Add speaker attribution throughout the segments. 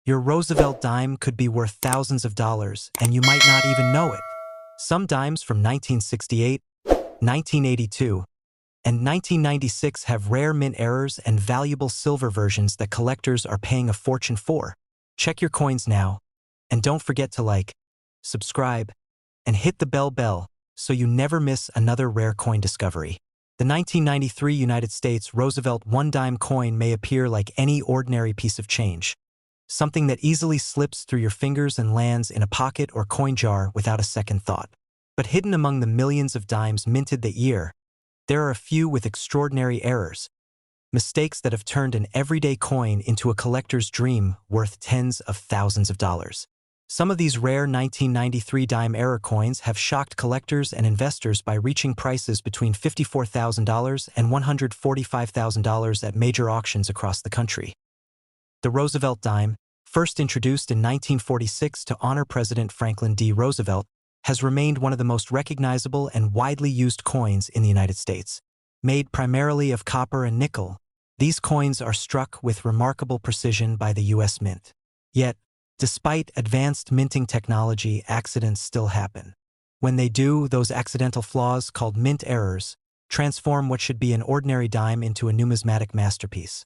Speaker 1: Your Roosevelt dime could be worth thousands of dollars, and you might not even know it. Some dimes from 1968, 1982, and 1996 have rare mint errors and valuable silver versions that collectors are paying a fortune for. Check your coins now, and don't forget to like, subscribe, and hit the bell so you never miss another rare coin discovery. The 1993 United States Roosevelt one-dime coin may appear like any ordinary piece of change, something that easily slips through your fingers and lands in a pocket or coin jar without a second thought. But hidden among the millions of dimes minted that year, there are a few with extraordinary errors, mistakes that have turned an everyday coin into a collector's dream worth tens of thousands of dollars. Some of these rare 1993 dime error coins have shocked collectors and investors by reaching prices between $54,000 and $145,000 at major auctions across the country. The Roosevelt dime, first introduced in 1946 to honor President Franklin D. Roosevelt, has remained one of the most recognizable and widely used coins in the United States. Made primarily of copper and nickel, these coins are struck with remarkable precision by the U.S. Mint. Yet, despite advanced minting technology, accidents still happen. When they do, those accidental flaws, called mint errors, transform what should be an ordinary dime into a numismatic masterpiece.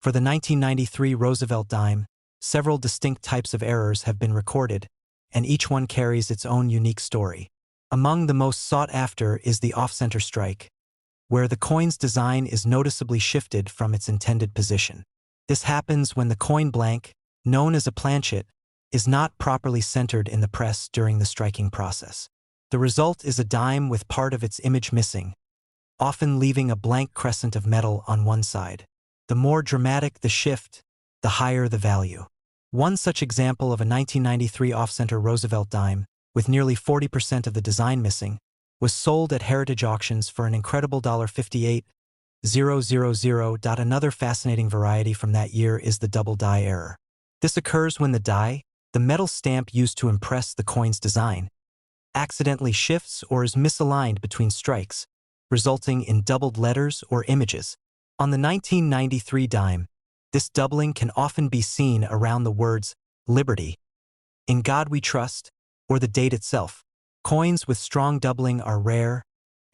Speaker 1: For the 1993 Roosevelt dime, several distinct types of errors have been recorded, and each one carries its own unique story. Among the most sought after is the off-center strike, where the coin's design is noticeably shifted from its intended position. This happens when the coin blank, known as a planchet, is not properly centered in the press during the striking process. The result is a dime with part of its image missing, often leaving a blank crescent of metal on one side. The more dramatic the shift, the higher the value. One such example of a 1993 off-center Roosevelt dime, with nearly 40% of the design missing, was sold at heritage auctions for an incredible $58,000. Another fascinating variety from that year is the double die error. This occurs when the die, the metal stamp used to impress the coin's design, accidentally shifts or is misaligned between strikes, resulting in doubled letters or images. On the 1993 dime, this doubling can often be seen around the words "Liberty," "In God We Trust," or the date itself. Coins with strong doubling are rare,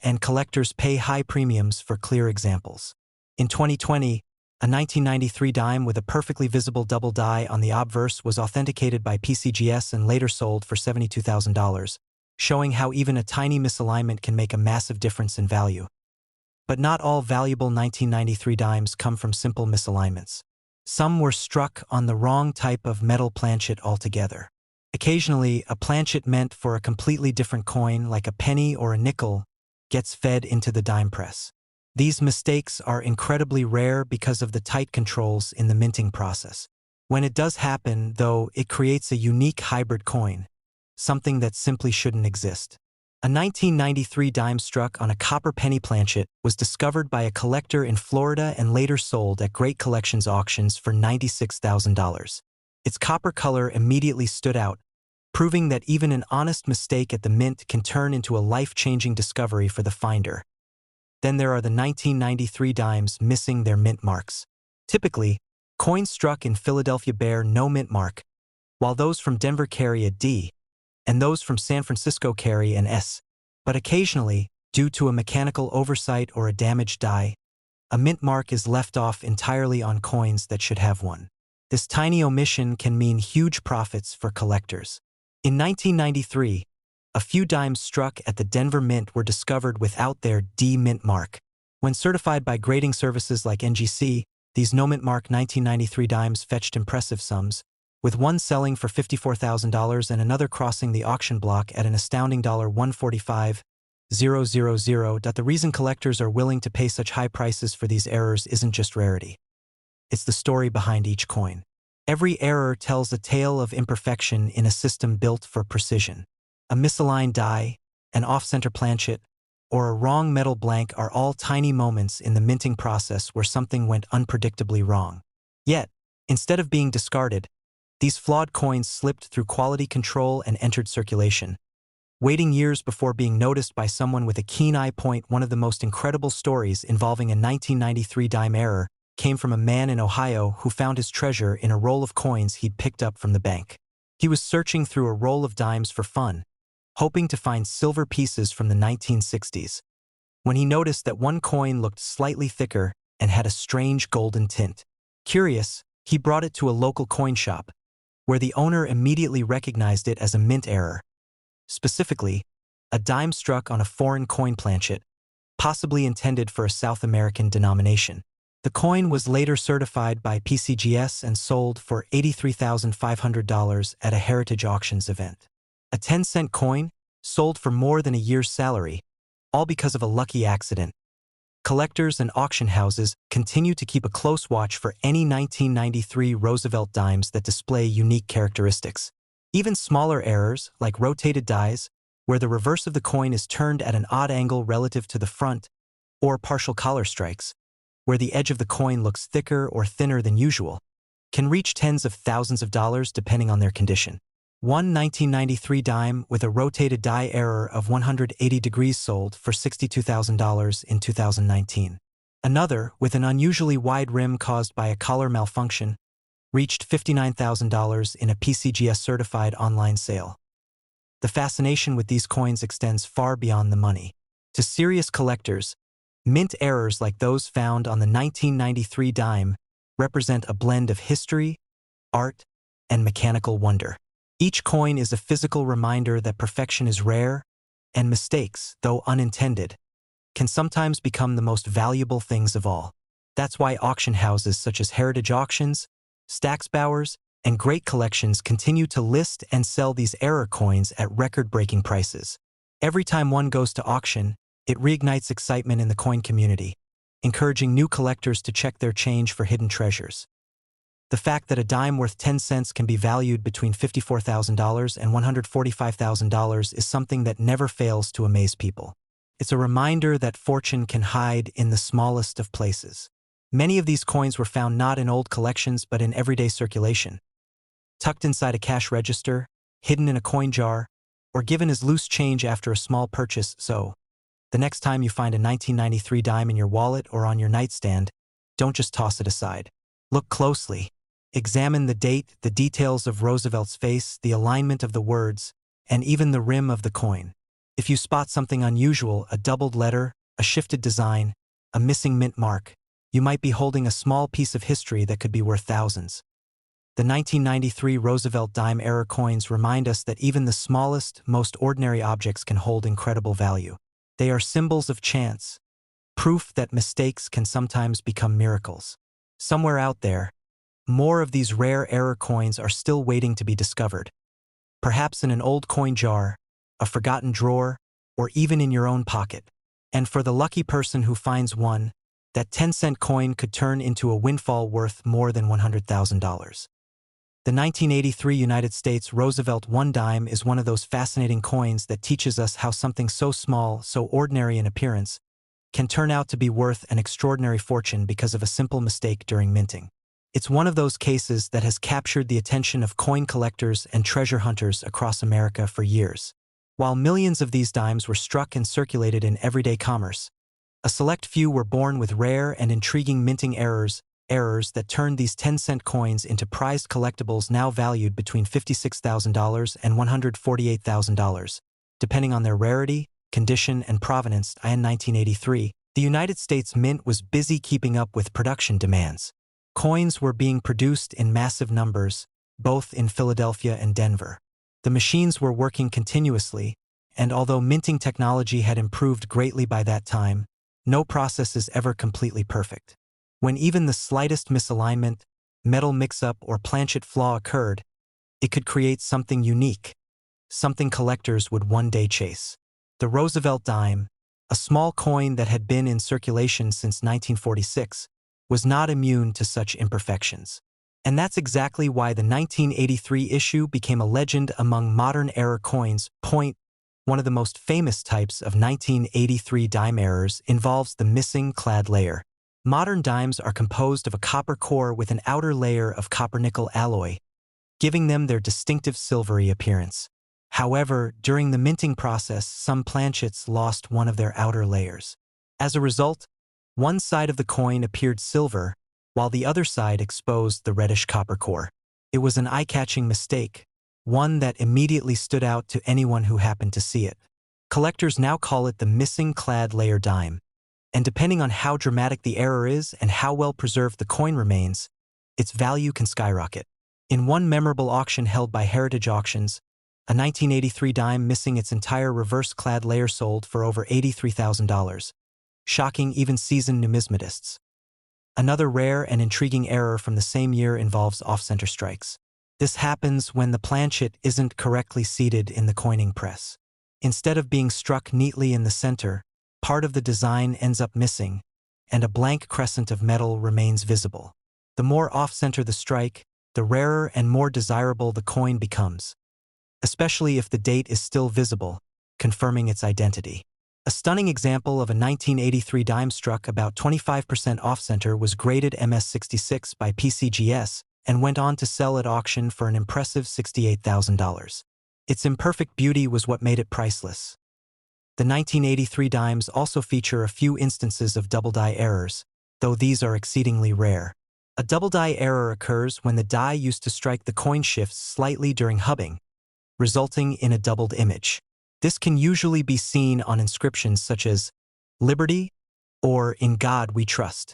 Speaker 1: and collectors pay high premiums for clear examples. In 2020, a 1993 dime with a perfectly visible double die on the obverse was authenticated by PCGS and later sold for $72,000, showing how even a tiny misalignment can make a massive difference in value. But not all valuable 1993 dimes come from simple misalignments. Some were struck on the wrong type of metal planchet altogether. Occasionally, a planchet meant for a completely different coin, like a penny or a nickel, gets fed into the dime press. These mistakes are incredibly rare because of the tight controls in the minting process. When it does happen, though, it creates a unique hybrid coin, something that simply shouldn't exist. A 1993 dime struck on a copper penny planchet was discovered by a collector in Florida and later sold at Great Collections auctions for $96,000. Its copper color immediately stood out, proving that even an honest mistake at the mint can turn into a life-changing discovery for the finder. Then there are the 1993 dimes missing their mint marks. Typically, coins struck in Philadelphia bear no mint mark, while those from Denver carry a D, and those from San Francisco carry an S. But occasionally, due to a mechanical oversight or a damaged die, a mint mark is left off entirely on coins that should have one. This tiny omission can mean huge profits for collectors. In 1993, a few dimes struck at the Denver Mint were discovered without their D mint mark. When certified by grading services like NGC, these no mint mark 1993 dimes fetched impressive sums, with one selling for $54,000 and another crossing the auction block at an astounding $145,000. The reason collectors are willing to pay such high prices for these errors isn't just rarity. It's the story behind each coin. Every error tells a tale of imperfection in a system built for precision. A misaligned die, an off-center planchet, or a wrong metal blank are all tiny moments in the minting process where something went unpredictably wrong. Yet, instead of being discarded, these flawed coins slipped through quality control and entered circulation, waiting years before being noticed by someone with a keen eye. One of the most incredible stories involving a 1993 dime error came from a man in Ohio who found his treasure in a roll of coins he'd picked up from the bank. He was searching through a roll of dimes for fun, hoping to find silver pieces from the 1960s, when he noticed that one coin looked slightly thicker and had a strange golden tint. Curious, he brought it to a local coin shop, where the owner immediately recognized it as a mint error. Specifically, a dime struck on a foreign coin planchet, possibly intended for a South American denomination. The coin was later certified by PCGS and sold for $83,500 at a heritage auctions event. A 10-cent coin sold for more than a year's salary, all because of a lucky accident. Collectors and auction houses continue to keep a close watch for any 1993 Roosevelt dimes that display unique characteristics. Even smaller errors, like rotated dies, where the reverse of the coin is turned at an odd angle relative to the front, or partial collar strikes, where the edge of the coin looks thicker or thinner than usual, can reach tens of thousands of dollars depending on their condition. One 1993 dime with a rotated die error of 180 degrees sold for $62,000 in 2019. Another, with an unusually wide rim caused by a collar malfunction, reached $59,000 in a PCGS-certified online sale. The fascination with these coins extends far beyond the money. To serious collectors, mint errors like those found on the 1993 dime represent a blend of history, art, and mechanical wonder. Each coin is a physical reminder that perfection is rare, and mistakes, though unintended, can sometimes become the most valuable things of all. That's why auction houses such as Heritage Auctions, Stack's Bowers, and Great Collections continue to list and sell these error coins at record-breaking prices. Every time one goes to auction, it reignites excitement in the coin community, encouraging new collectors to check their change for hidden treasures. The fact that a dime worth 10 cents can be valued between $54,000 and $145,000 is something that never fails to amaze people. It's a reminder that fortune can hide in the smallest of places. Many of these coins were found not in old collections but in everyday circulation, tucked inside a cash register, hidden in a coin jar, or given as loose change after a small purchase. So, the next time you find a 1993 dime in your wallet or on your nightstand, don't just toss it aside. Look closely. Examine the date, the details of Roosevelt's face, the alignment of the words, and even the rim of the coin. If you spot something unusual, a doubled letter, a shifted design, a missing mint mark, you might be holding a small piece of history that could be worth thousands. The 1993 Roosevelt dime error coins remind us that even the smallest, most ordinary objects can hold incredible value. They are symbols of chance, proof that mistakes can sometimes become miracles. Somewhere out there, more of these rare error coins are still waiting to be discovered. Perhaps in an old coin jar, a forgotten drawer, or even in your own pocket. And for the lucky person who finds one, that 10-cent coin could turn into a windfall worth more than $100,000. The 1983 United States Roosevelt one dime is one of those fascinating coins that teaches us how something so small, so ordinary in appearance, can turn out to be worth an extraordinary fortune because of a simple mistake during minting. It's one of those cases that has captured the attention of coin collectors and treasure hunters across America for years. While millions of these dimes were struck and circulated in everyday commerce, a select few were born with rare and intriguing minting errors that turned these 10-cent coins into prized collectibles now valued between $56,000 and $148,000, depending on their rarity, condition, and provenance. In 1983, the United States Mint was busy keeping up with production demands. Coins were being produced in massive numbers, both in Philadelphia and Denver. The machines were working continuously, and although minting technology had improved greatly by that time, no process is ever completely perfect. When even the slightest misalignment, metal mix-up, or planchet flaw occurred, it could create something unique, something collectors would one day chase. The Roosevelt dime, a small coin that had been in circulation since 1946, was not immune to such imperfections. And that's exactly why the 1983 issue became a legend among modern error coins. One of the most famous types of 1983 dime errors involves the missing clad layer. Modern dimes are composed of a copper core with an outer layer of copper-nickel alloy, giving them their distinctive silvery appearance. However, during the minting process, some planchets lost one of their outer layers. As a result, one side of the coin appeared silver, while the other side exposed the reddish copper core. It was an eye-catching mistake, one that immediately stood out to anyone who happened to see it. Collectors now call it the missing clad layer dime, and depending on how dramatic the error is and how well preserved the coin remains, its value can skyrocket. In one memorable auction held by Heritage Auctions, a 1983 dime missing its entire reverse-clad layer sold for over $83,000, shocking even seasoned numismatists. Another rare and intriguing error from the same year involves off-center strikes. This happens when the planchet isn't correctly seated in the coining press. Instead of being struck neatly in the center, part of the design ends up missing, and a blank crescent of metal remains visible. The more off-center the strike, the rarer and more desirable the coin becomes, especially if the date is still visible, confirming its identity. A stunning example of a 1983 dime struck about 25% off-center was graded MS66 by PCGS and went on to sell at auction for an impressive $68,000. Its imperfect beauty was what made it priceless. The 1983 dimes also feature a few instances of double die errors, though these are exceedingly rare. A double die error occurs when the die used to strike the coin shifts slightly during hubbing, resulting in a doubled image. This can usually be seen on inscriptions such as "Liberty" or "In God We Trust."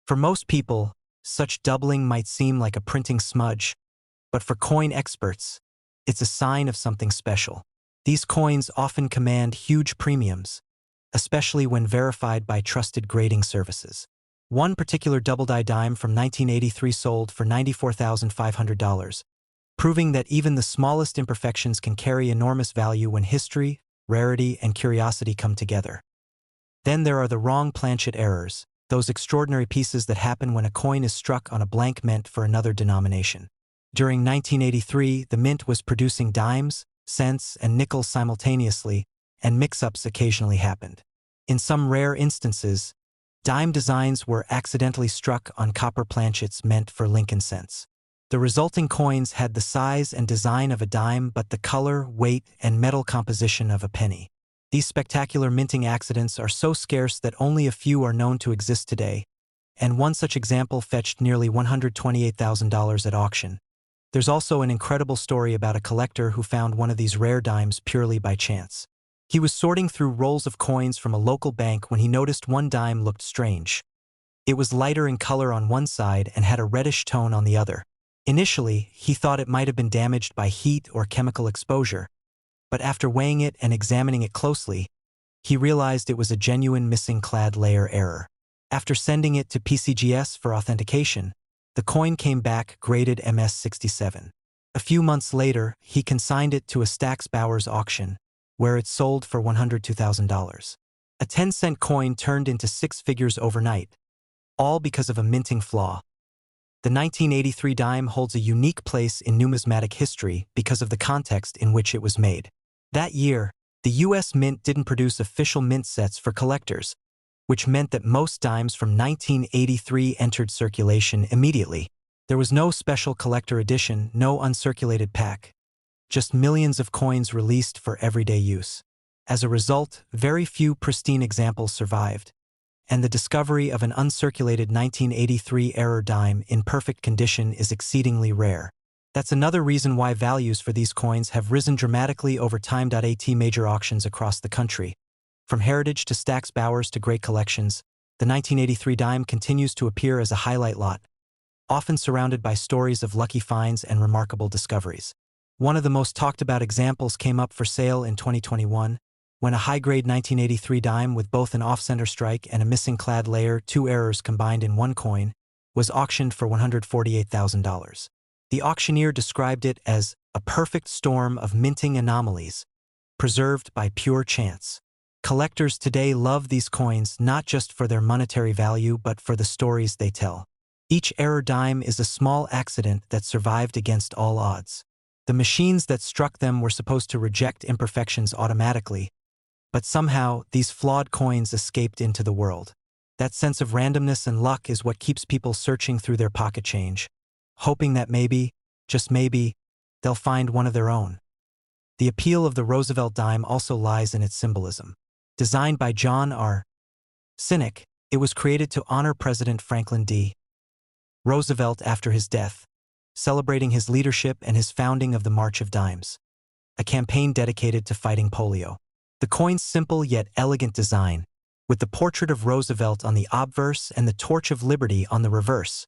Speaker 1: For most people, such doubling might seem like a printing smudge, but for coin experts, it's a sign of something special. These coins often command huge premiums, especially when verified by trusted grading services. One particular double-die dime from 1983 sold for $94,500, proving that even the smallest imperfections can carry enormous value when history, rarity, and curiosity come together. Then there are the wrong planchet errors, those extraordinary pieces that happen when a coin is struck on a blank meant for another denomination. During 1983, the mint was producing dimes, cents, and nickels simultaneously, and mix-ups occasionally happened. In some rare instances, dime designs were accidentally struck on copper planchets meant for Lincoln cents. The resulting coins had the size and design of a dime but the color, weight, and metal composition of a penny. These spectacular minting accidents are so scarce that only a few are known to exist today, and one such example fetched nearly $128,000 at auction. There's also an incredible story about a collector who found one of these rare dimes purely by chance. He was sorting through rolls of coins from a local bank when he noticed one dime looked strange. It was lighter in color on one side and had a reddish tone on the other. Initially, he thought it might have been damaged by heat or chemical exposure, but after weighing it and examining it closely, he realized it was a genuine missing clad layer error. After sending it to PCGS for authentication, the coin came back graded MS67. A few months later, he consigned it to a Stax Bowers auction, where it sold for $102,000. A 10-cent coin turned into six figures overnight, all because of a minting flaw. The 1983 dime holds a unique place in numismatic history because of the context in which it was made. That year, the U.S. Mint didn't produce official mint sets for collectors, which meant that most dimes from 1983 entered circulation immediately. There was no special collector edition, no uncirculated pack, just millions of coins released for everyday use. As a result, very few pristine examples survived, and the discovery of an uncirculated 1983 error dime in perfect condition is exceedingly rare. That's another reason why values for these coins have risen dramatically over time. At major auctions across the country. From Heritage to Stax Bowers to great collections, the 1983 dime continues to appear as a highlight lot, often surrounded by stories of lucky finds and remarkable discoveries. One of the most talked about examples came up for sale in 2021, when a high-grade 1983 dime with both an off-center strike and a missing clad layer, two errors combined in one coin, was auctioned for $148,000. The auctioneer described it as a perfect storm of minting anomalies, preserved by pure chance. Collectors today love these coins not just for their monetary value but for the stories they tell. Each error dime is a small accident that survived against all odds. The machines that struck them were supposed to reject imperfections automatically, but somehow these flawed coins escaped into the world. That sense of randomness and luck is what keeps people searching through their pocket change, hoping that maybe, just maybe, they'll find one of their own. The appeal of the Roosevelt dime also lies in its symbolism. Designed by John R. Sinek, it was created to honor President Franklin D. Roosevelt after his death, celebrating his leadership and his founding of the March of Dimes, a campaign dedicated to fighting polio. The coin's simple yet elegant design, with the portrait of Roosevelt on the obverse and the Torch of Liberty on the reverse,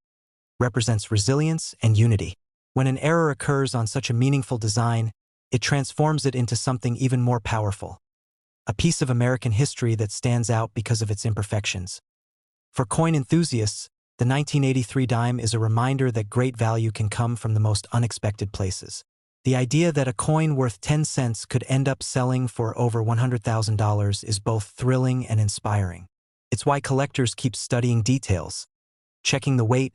Speaker 1: represents resilience and unity. When an error occurs on such a meaningful design, it transforms it into something even more powerful, a piece of American history that stands out because of its imperfections. For coin enthusiasts, the 1983 dime is a reminder that great value can come from the most unexpected places. The idea that a coin worth 10 cents could end up selling for over $100,000 is both thrilling and inspiring. It's why collectors keep studying details, checking the weight,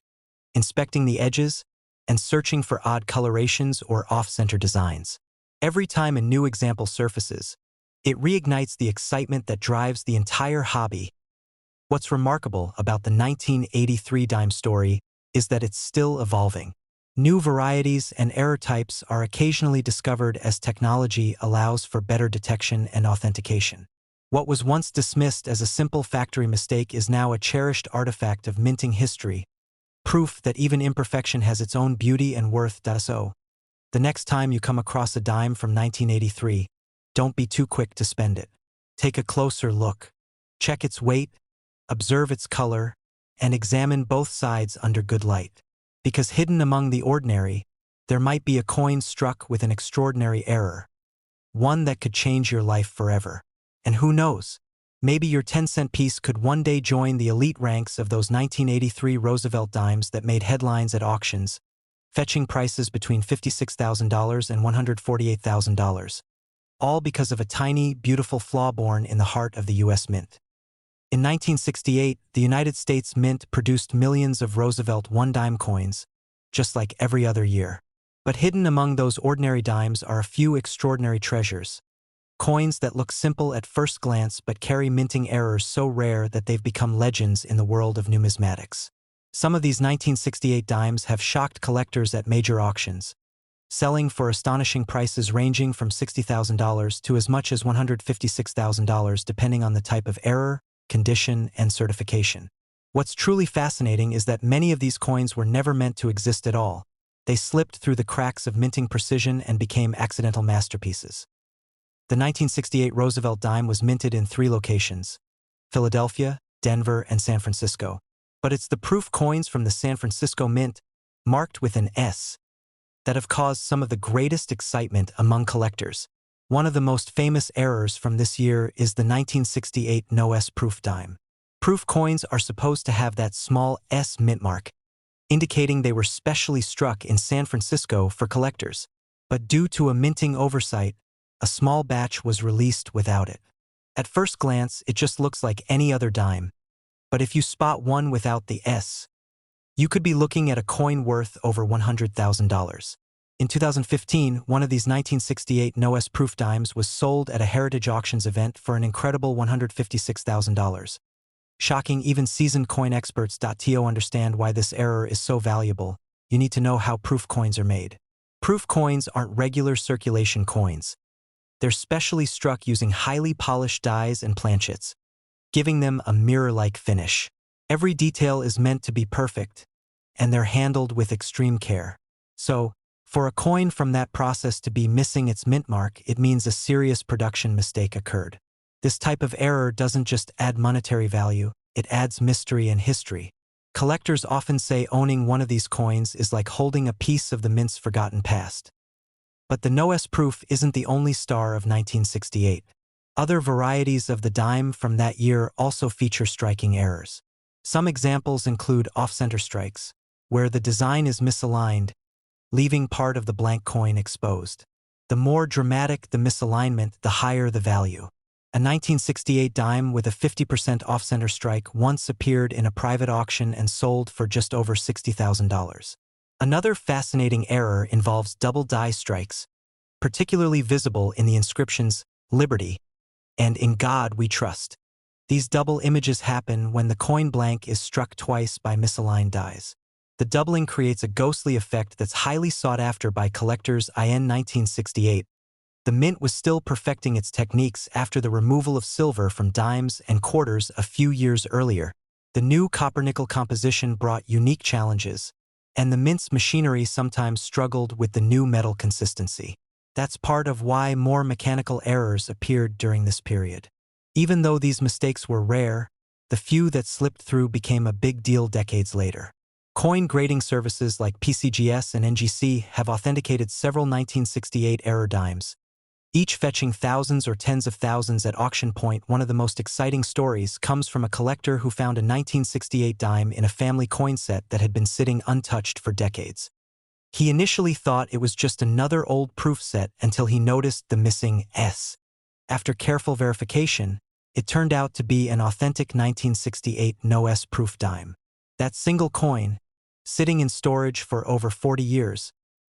Speaker 1: inspecting the edges, and searching for odd colorations or off-center designs. Every time a new example surfaces, it reignites the excitement that drives the entire hobby. What's remarkable about the 1983 dime story is that it's still evolving. New varieties and error types are occasionally discovered as technology allows for better detection and authentication. What was once dismissed as a simple factory mistake is now a cherished artifact of minting history, proof that even imperfection has its own beauty and worth. So, the next time you come across a dime from 1983, don't be too quick to spend it. Take a closer look. Check its weight, observe its color, and examine both sides under good light. Because hidden among the ordinary, there might be a coin struck with an extraordinary error, one that could change your life forever. And who knows, maybe your 10-cent piece could one day join the elite ranks of those 1983 Roosevelt dimes that made headlines at auctions, fetching prices between $56,000 and $148,000, all because of a tiny, beautiful flaw born in the heart of the U.S. Mint. In 1968, the United States Mint produced millions of Roosevelt one-dime coins, just like every other year. But hidden among those ordinary dimes are a few extraordinary treasures. Coins that look simple at first glance but carry minting errors so rare that they've become legends in the world of numismatics. Some of these 1968 dimes have shocked collectors at major auctions, selling for astonishing prices ranging from $60,000 to as much as $156,000 depending on the type of error, condition, and certification. What's truly fascinating is that many of these coins were never meant to exist at all. They slipped through the cracks of minting precision and became accidental masterpieces. The 1968 Roosevelt dime was minted in 3 locations: Philadelphia, Denver, and San Francisco. But it's the proof coins from the San Francisco Mint, marked with an S, that have caused some of the greatest excitement among collectors. One of the most famous errors from this year is the 1968 No S proof dime. Proof coins are supposed to have that small S mint mark, indicating they were specially struck in San Francisco for collectors. But due to a minting oversight, a small batch was released without it. At first glance, it just looks like any other dime. But if you spot one without the S, you could be looking at a coin worth over $100,000. In 2015, one of these 1968 No S proof dimes was sold at a Heritage Auctions event for an incredible $156,000. Shocking even seasoned coin experts. To understand why this error is so valuable, you need to know how proof coins are made. Proof coins aren't regular circulation coins. They're specially struck using highly polished dies and planchets, giving them a mirror-like finish. Every detail is meant to be perfect, and they're handled with extreme care. So, for a coin from that process to be missing its mint mark, it means a serious production mistake occurred. This type of error doesn't just add monetary value, it adds mystery and history. Collectors often say owning one of these coins is like holding a piece of the mint's forgotten past. But the No S proof isn't the only star of 1968. Other varieties of the dime from that year also feature striking errors. Some examples include off-center strikes, where the design is misaligned, leaving part of the blank coin exposed. The more dramatic the misalignment, the higher the value. A 1968 dime with a 50% off-center strike once appeared in a private auction and sold for just over $60,000. Another fascinating error involves double die strikes, particularly visible in the inscriptions "Liberty" and "In God We Trust." These double images happen when the coin blank is struck twice by misaligned dies. The doubling creates a ghostly effect that's highly sought after by collectors. In 1968, the mint was still perfecting its techniques after the removal of silver from dimes and quarters a few years earlier. The new copper-nickel composition brought unique challenges, and the mint's machinery sometimes struggled with the new metal consistency. That's part of why more mechanical errors appeared during this period. Even though these mistakes were rare, the few that slipped through became a big deal decades later. Coin grading services like PCGS and NGC have authenticated several 1968 error dimes, each fetching thousands or tens of thousands at auction point. One of the most exciting stories comes from a collector who found a 1968 dime in a family coin set that had been sitting untouched for decades. He initially thought it was just another old proof set until he noticed the missing S. After careful verification, it turned out to be an authentic 1968 no-S proof dime. That single coin, sitting in storage for over 40 years,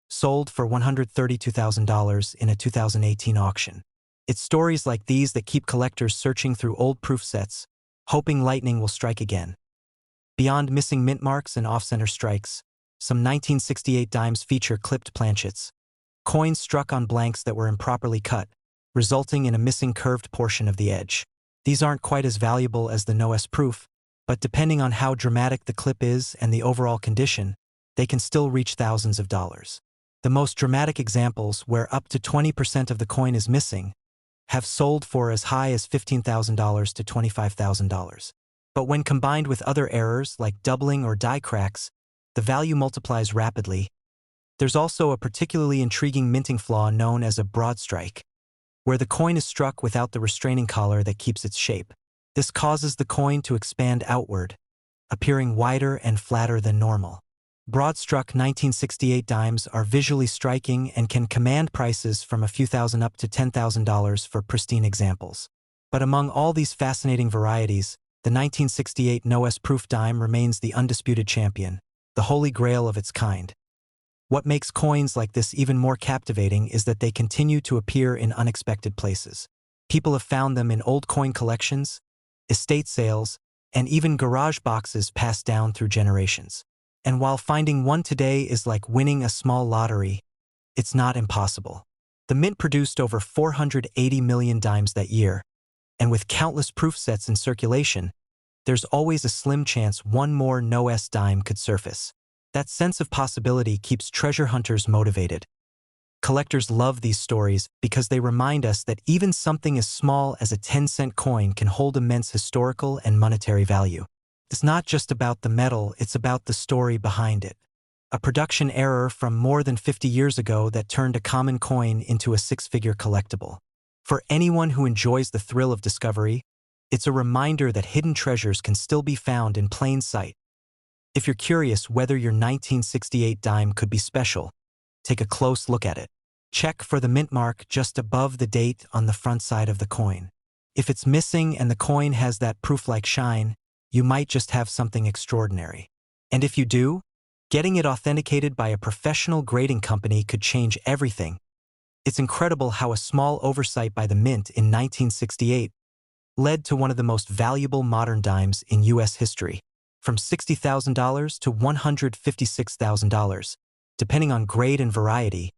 Speaker 1: sold for $132,000 in a 2018 auction. It's stories like these that keep collectors searching through old proof sets, hoping lightning will strike again. Beyond missing mint marks and off-center strikes, some 1968 dimes feature clipped planchets, coins struck on blanks that were improperly cut, resulting in a missing curved portion of the edge. These aren't quite as valuable as the no-S proof, but depending on how dramatic the clip is and the overall condition, they can still reach thousands of dollars. The most dramatic examples, where up to 20% of the coin is missing, have sold for as high as $15,000 to $25,000. But when combined with other errors like doubling or die cracks, the value multiplies rapidly. There's also a particularly intriguing minting flaw known as a broad strike, where the coin is struck without the restraining collar that keeps its shape. This causes the coin to expand outward, appearing wider and flatter than normal. Broad-struck 1968 dimes are visually striking and can command prices from a few thousand up to $10,000 for pristine examples. But among all these fascinating varieties, the 1968 no-S proof dime remains the undisputed champion, the holy grail of its kind. What makes coins like this even more captivating is that they continue to appear in unexpected places. People have found them in old coin collections, estate sales, and even garage boxes passed down through generations. And while finding one today is like winning a small lottery, it's not impossible. The mint produced over 480 million dimes that year, and with countless proof sets in circulation, there's always a slim chance one more no-S dime could surface. That sense of possibility keeps treasure hunters motivated. Collectors love these stories because they remind us that even something as small as a 10-cent coin can hold immense historical and monetary value. It's not just about the metal, it's about the story behind it. A production error from more than 50 years ago that turned a common coin into a six-figure collectible. For anyone who enjoys the thrill of discovery, it's a reminder that hidden treasures can still be found in plain sight. If you're curious whether your 1968 dime could be special, take a close look at it. Check for the mint mark just above the date on the front side of the coin. If it's missing and the coin has that proof-like shine, you might just have something extraordinary. And if you do, getting it authenticated by a professional grading company could change everything. It's incredible how a small oversight by the mint in 1968 led to one of the most valuable modern dimes in U.S. history, from $60,000 to $156,000. Depending on grade and variety,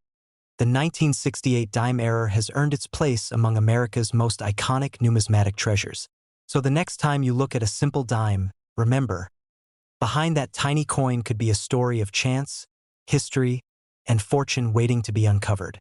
Speaker 1: the 1968 dime error has earned its place among America's most iconic numismatic treasures. So the next time you look at a simple dime, remember, behind that tiny coin could be a story of chance, history, and fortune waiting to be uncovered.